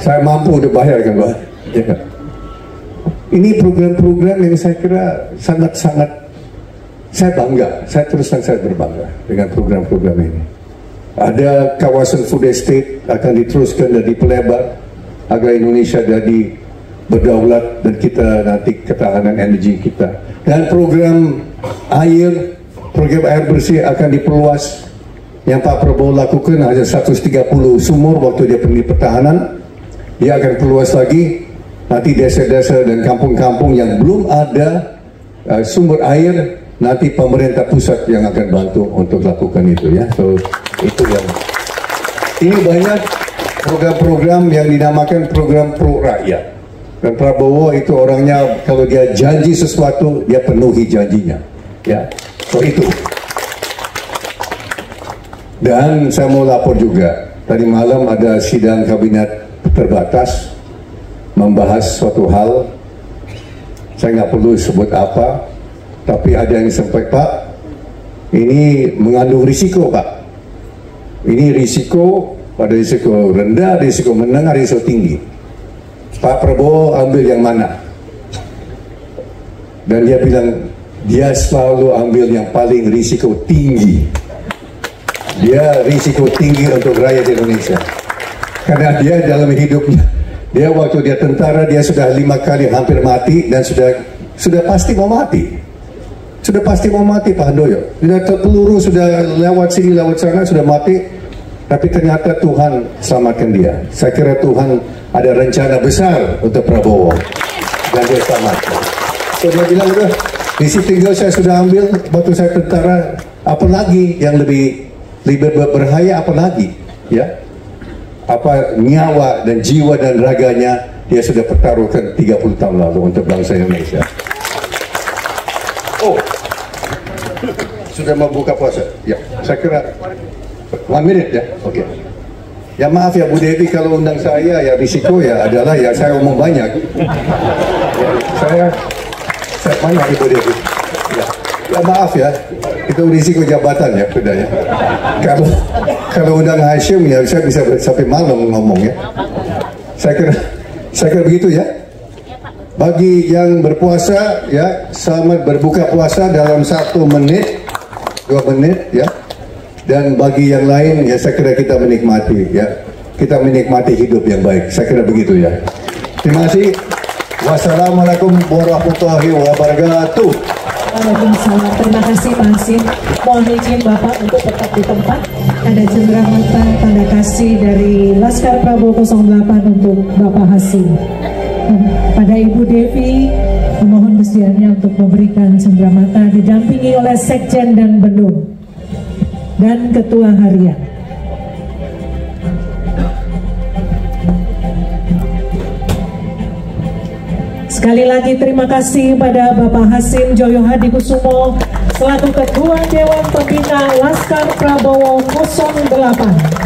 Saya mampu udah bayar kan Pak. Ya. Ini program-program yang saya kira sangat-sangat saya bangga. Saya terus terang saya berbangga dengan program-program ini. Ada kawasan food estate akan diteruskan dan dipelebar agar Indonesia jadi berdaulat dan kita nanti ketahanan energi kita. Dan program air bersih akan diperluas. Yang Pak Prabowo lakukan hanya 130 sumur waktu dia pergi pertahanan. Dia akan perluas lagi. Nanti desa-desa dan kampung-kampung yang belum ada sumber air, nanti pemerintah pusat yang akan bantu untuk lakukan itu ya. So itu yang ini banyak program-program yang dinamakan program pro rakyat. Dan Prabowo itu orangnya kalau dia janji sesuatu dia penuhi janjinya ya. So itu Dan saya mau lapor juga, tadi malam ada sidang kabinet terbatas membahas suatu hal, saya nggak perlu sebut apa, tapi ada yang sampai, Pak, ini mengandung risiko, Pak. Ini risiko, pada risiko rendah, risiko menengah, risiko tinggi. Pak Prabowo ambil yang mana? Dan dia bilang, dia selalu ambil yang paling risiko tinggi. Dia risiko tinggi untuk rakyat Indonesia. Karena dia dalam hidupnya, dia waktu dia tentara, dia sudah 5 kali hampir mati dan sudah pasti mau mati. Sudah pasti mau mati Pak Handoyo. Sudah peluru sudah lewat sini, lewat sana, sudah mati. Tapi ternyata Tuhan selamatkan dia. Saya kira Tuhan ada rencana besar untuk Prabowo. Dan dia selamatkan. So dia bilang, udah, misi tinggal saya sudah ambil, waktu saya tentara, apalagi yang lebih berbahaya, apalagi, ya? Apa nyawa dan jiwa dan raganya dia sudah pertaruhkan 30 tahun lalu untuk bangsa Indonesia. Oh, sudah membuka puasa. Ya, saya kira 1 menit ya, oke. Ya maaf ya Bu Devi, kalau undang saya ya risiko ya adalah ya saya omong banyak. Ya, saya banyak Ibu Devi. Ya maaf ya, itu risiko jabatan ya sudah ya. Kalau undang Hashim ya saya bisa sampai malam ngomong ya. Saya kira begitu ya. Bagi yang berpuasa ya, selamat berbuka puasa dalam 1 menit, 2 menit ya. Dan bagi yang lain ya saya kira kita menikmati ya. Kita menikmati hidup yang baik. Saya kira begitu ya. Terima kasih. Wassalamualaikum warahmatullahi wabarakatuh. Waalaikumsalam. Terima kasih Pak Hasim. Mohon izin Bapak untuk tetap di tempat. Ada cenderamata tanda kasih dari Laskar Prabowo 08 untuk Bapak Hasim. Pada Ibu Devi, memohon kesediaannya untuk memberikan cenderamata didampingi oleh Sekjen dan Bendung dan Ketua Harian. Sekali lagi terima kasih pada Bapak Hasim Joyo Hadikusumo selaku Ketua Dewan Pembina Laskar Prabowo 08.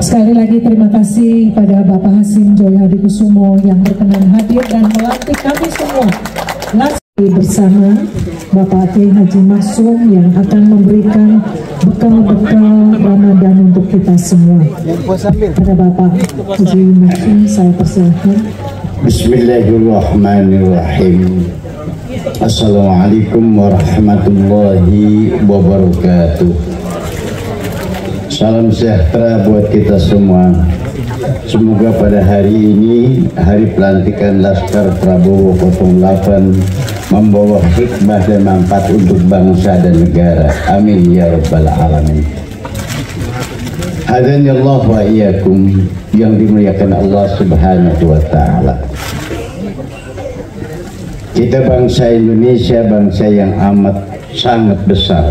Sekali lagi terima kasih pada Bapak Hasim Joyo Hadikusumo yang berkenan hadir dan melantik kami semua bersama Bapak Kiai Haji Maksum yang akan memberikan bekal-bekal Ramadan untuk kita semua. Pada Bapak Haji Maksum saya persilahkan. Bismillahirrahmanirrahim. Assalamualaikum warahmatullahi wabarakatuh. Salam sejahtera buat kita semua. Semoga pada hari ini, hari pelantikan Laskar Prabowo 08, membawa hikmah dan manfaat untuk bangsa dan negara. Amin ya rabbal alamin. Hadani Allah wa iyyakum, yang dimuliakan Allah Subhanahu wa taala. Kita bangsa Indonesia, bangsa yang amat sangat besar,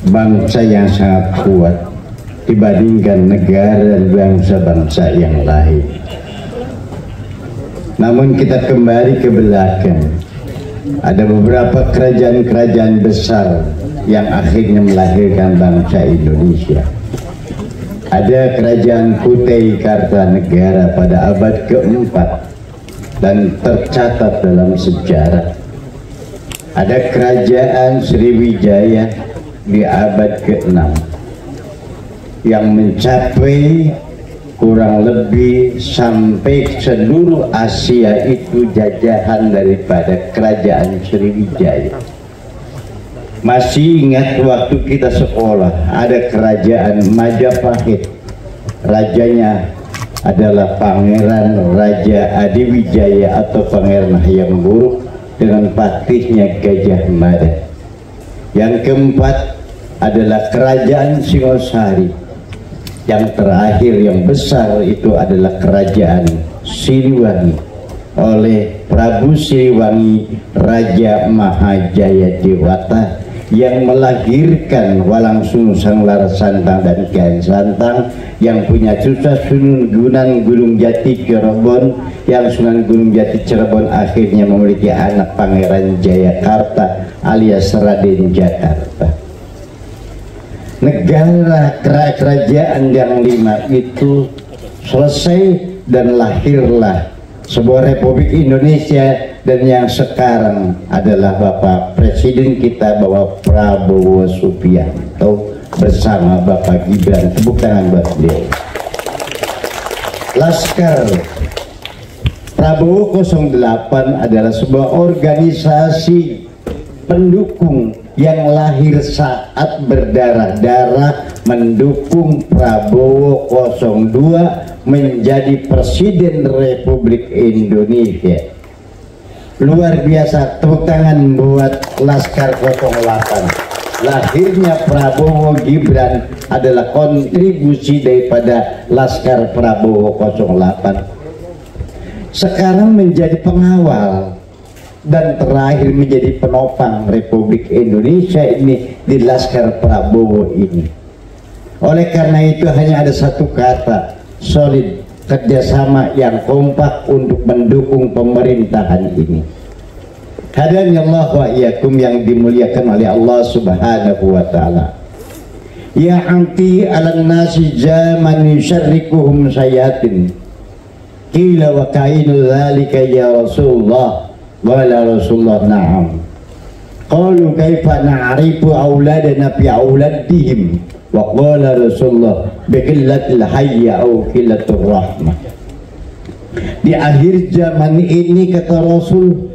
bangsa yang sangat kuat dibandingkan negara dan bangsa-bangsa yang lain. Namun kita kembali ke belakang, ada beberapa kerajaan-kerajaan besar yang akhirnya melahirkan bangsa Indonesia. Ada kerajaan Kutai Kartanegara pada abad ke-4 dan tercatat dalam sejarah. Ada kerajaan Sriwijaya di abad ke-6 yang mencapai kurang lebih sampai seluruh Asia itu jajahan daripada kerajaan Sriwijaya. Masih ingat waktu kita sekolah ada kerajaan Majapahit, rajanya adalah Pangeran Raja Adiwijaya atau Pangeran Hayam Wuruk dengan patihnya Gajah Mada. Yang keempat adalah Kerajaan Singosari. Yang terakhir yang besar itu adalah Kerajaan Siliwangi oleh Prabu Siliwangi Raja Mahajaya Dewata yang melahirkan Walang Sungsang, Lara Santang dan Kian Santang, yang punya cucu Sunan Gunung Jati Cirebon, yang Sunan Gunung Jati Cirebon akhirnya memiliki anak Pangeran Jayakarta alias Raden Jakarta. Negara kerajaan yang 5 itu selesai dan lahirlah sebuah Republik Indonesia, dan yang sekarang adalah Bapak Presiden kita, Bapak Prabowo Subianto bersama Bapak Gibran. Tepuk tangan buat beliau. Laskar Prabowo 08 adalah sebuah organisasi pendukung yang lahir saat berdarah-darah mendukung Prabowo 02 menjadi Presiden Republik Indonesia. Luar biasa, tepuk tangan buat Laskar 08. Lahirnya Prabowo Gibran adalah kontribusi daripada Laskar Prabowo 08. Sekarang menjadi pengawal dan terakhir menjadi penopang Republik Indonesia ini di Laskar Prabowo ini. Oleh karena itu hanya ada satu kata, solid, kerjasama yang kompak untuk mendukung pemerintahan ini. Hadani Allah wa iyyakum yang dimuliakan oleh Allah Subhanahu wa taala. Ya anti alan nasi jaman yusyarrikuhum sayatin. Qila wa kainu dzalika ya Rasulullah. Wala Rasulullah na'am. Qalu kaifa na'rifu auladana fi auladihim. Wa qala Rasulullah biqillatil hayya au qillatur rahmah. Di akhir zaman ini kata Rasul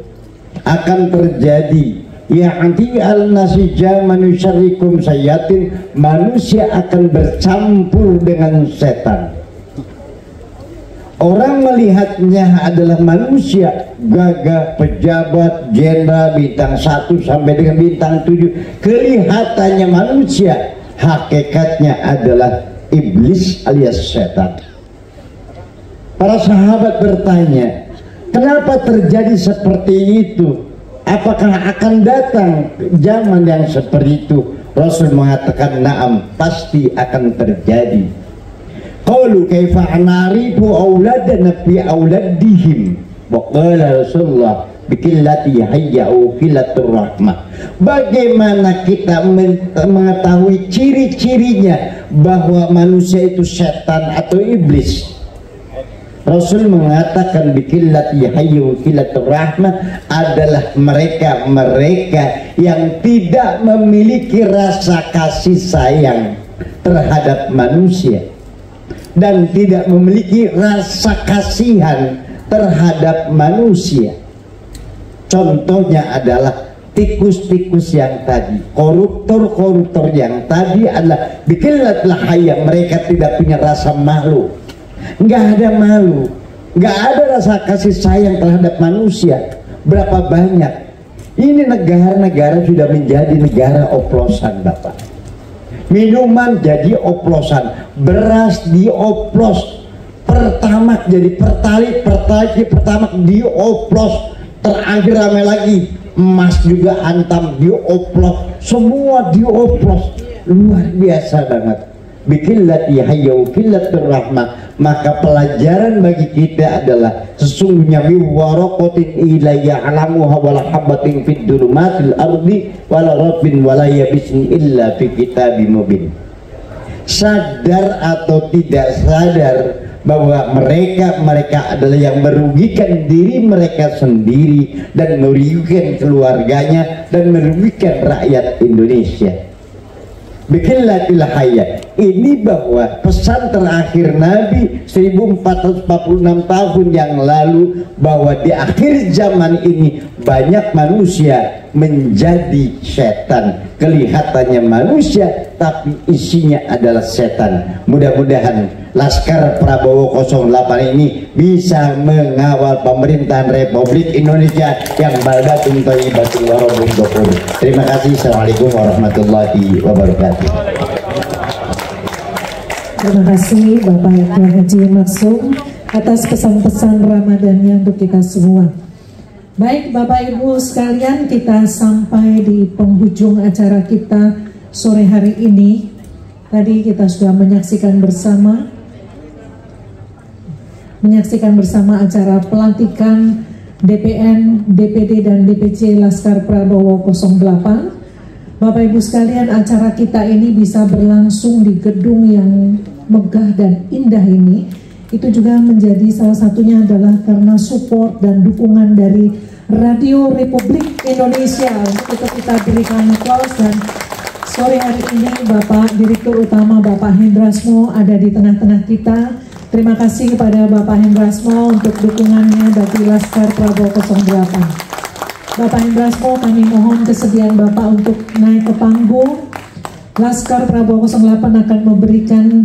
akan terjadi ya'ti al-nasi zaman yusyarrikum sayatin, manusia akan bercampur dengan setan. Orang melihatnya adalah manusia gagah, pejabat, jenderal, bintang 1 sampai dengan bintang 7, kelihatannya manusia, hakikatnya adalah iblis alias setan. Para sahabat bertanya, kenapa terjadi seperti itu? Apakah akan datang zaman yang seperti itu? Rasul mengatakan na'am, pasti akan terjadi. Qalu kaifa na'rifu auladana fi auladihim. Wa qala Rasulullah bikillati hayya au qillatur rahmah. Bagaimana kita mengetahui ciri-cirinya bahwa manusia itu setan atau iblis? Rasul mengatakan bikillati hayya au qillatur rahmah adalah mereka yang tidak memiliki rasa kasih sayang terhadap manusia dan tidak memiliki rasa kasihan terhadap manusia. Contohnya adalah tikus-tikus yang tadi, koruptor-koruptor yang tadi adalah bikillatil hayya, mereka tidak punya rasa malu, nggak ada malu, nggak ada rasa kasih sayang terhadap manusia. Berapa banyak ini negara-negara sudah menjadi negara oplosan, Bapak. Minuman jadi oplosan, beras dioplos, pertamak jadi pertalite pertamak dioplos, terakhir ramai lagi emas juga antam dioplos, semua dioplos. Luar biasa banget. Bikillati hayya qillatur rahmah. Maka pelajaran bagi kita adalah sesungguhnya biwaraqatin ilayya alamuha wala habatin fid dulumatil ardi wala rabbin wala yabisin illa fi kitabim mubin. Sadar atau tidak sadar bahwa mereka adalah yang merugikan diri mereka sendiri dan merugikan keluarganya dan merugikan rakyat Indonesia. Bikillatil hayya, ini bahwa pesan terakhir Nabi 1446 tahun yang lalu bahwa di akhir zaman ini banyak manusia menjadi setan. Kelihatannya manusia tapi isinya adalah setan. Mudah-mudahan Laskar Prabowo 08 ini bisa mengawal pemerintahan Republik Indonesia yang baldatun thayyibatun wa rabbun ghafur. Terima kasih. Assalamualaikum warahmatullahi wabarakatuh. Terima kasih Bapak Kiai Haji Maksum atas pesan-pesan Ramadannya untuk kita semua. Baik Bapak Ibu sekalian, kita sampai di penghujung acara kita sore hari ini. Tadi kita sudah menyaksikan bersama acara pelantikan DPN, DPD dan DPC Laskar Prabowo 08. Bapak Ibu sekalian, acara kita ini bisa berlangsung di gedung yang megah dan indah ini. Itu juga menjadi salah satunya adalah karena support dan dukungan dari Radio Republik Indonesia. Untuk itu kita berikan aplaus. Dan sore hari ini Bapak Direktur Utama Bapak Hendrasmo ada di tengah-tengah kita. Terima kasih kepada Bapak Hendrasmo untuk dukungannya bagi Laskar Prabowo 08. Bapak Hendrasmo, kami mohon kesediaan Bapak untuk naik ke panggung. Laskar Prabowo 08 akan memberikan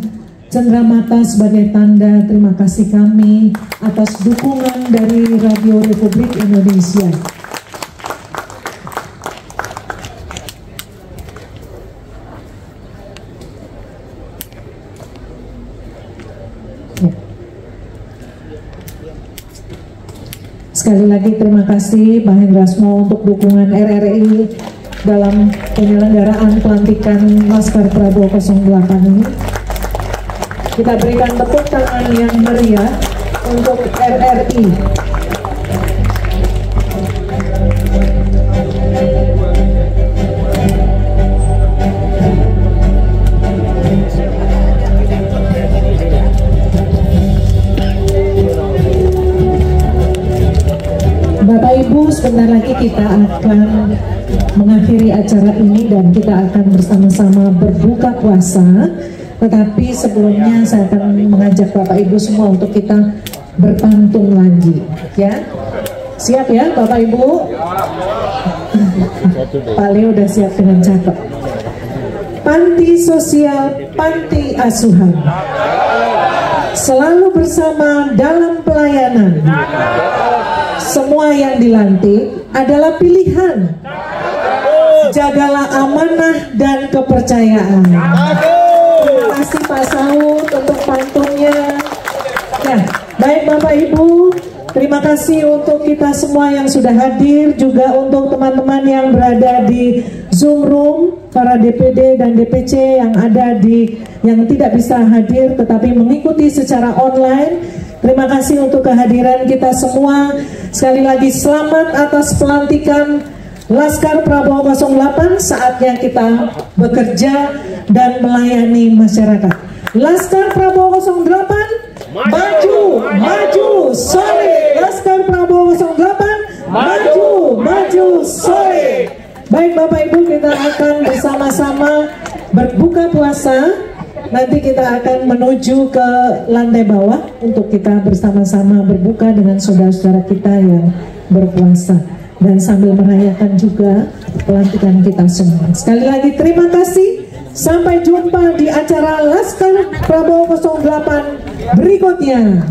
cenderamata sebagai tanda terima kasih kami atas dukungan dari Radio Republik Indonesia. Sekali lagi terima kasih Pak Hendrasmo untuk dukungan RRI dalam penyelenggaraan pelantikan Laskar Prabowo 08 ini. Kita berikan tepuk tangan yang meriah untuk RRI. Bapak Ibu, sebentar lagi kita akan mengakhiri acara ini dan kita akan bersama-sama berbuka puasa. Tetapi sebelumnya saya akan mengajak Bapak Ibu semua untuk kita berpantun lagi, ya. Siap ya Bapak Ibu? Pak Leo udah siap dengan cakep. Panti sosial, panti asuhan, selalu bersama dalam pelayanan. Semua yang dilantik adalah pilihan. Jagalah amanah dan kepercayaan. Terima kasih Pak Saud untuk pantunnya. Ya, baik Bapak Ibu, terima kasih untuk kita semua yang sudah hadir, juga untuk teman-teman yang berada di Zoom Room, para DPD dan DPC yang ada yang tidak bisa hadir tetapi mengikuti secara online. Terima kasih untuk kehadiran kita semua. Sekali lagi selamat atas pelantikan Laskar Prabowo 08. Saatnya kita bekerja dan melayani masyarakat. Laskar Prabowo 08, maju, maju, sore. Laskar Prabowo 08, maju, maju, sore. Baik Bapak Ibu, kita akan bersama-sama berbuka puasa. Nanti kita akan menuju ke lantai bawah untuk kita bersama-sama berbuka dengan saudara-saudara kita yang berpuasa dan sambil merayakan juga pelantikan kita semua. Sekali lagi terima kasih. Sampai jumpa di acara Laskar Prabowo 08 berikutnya.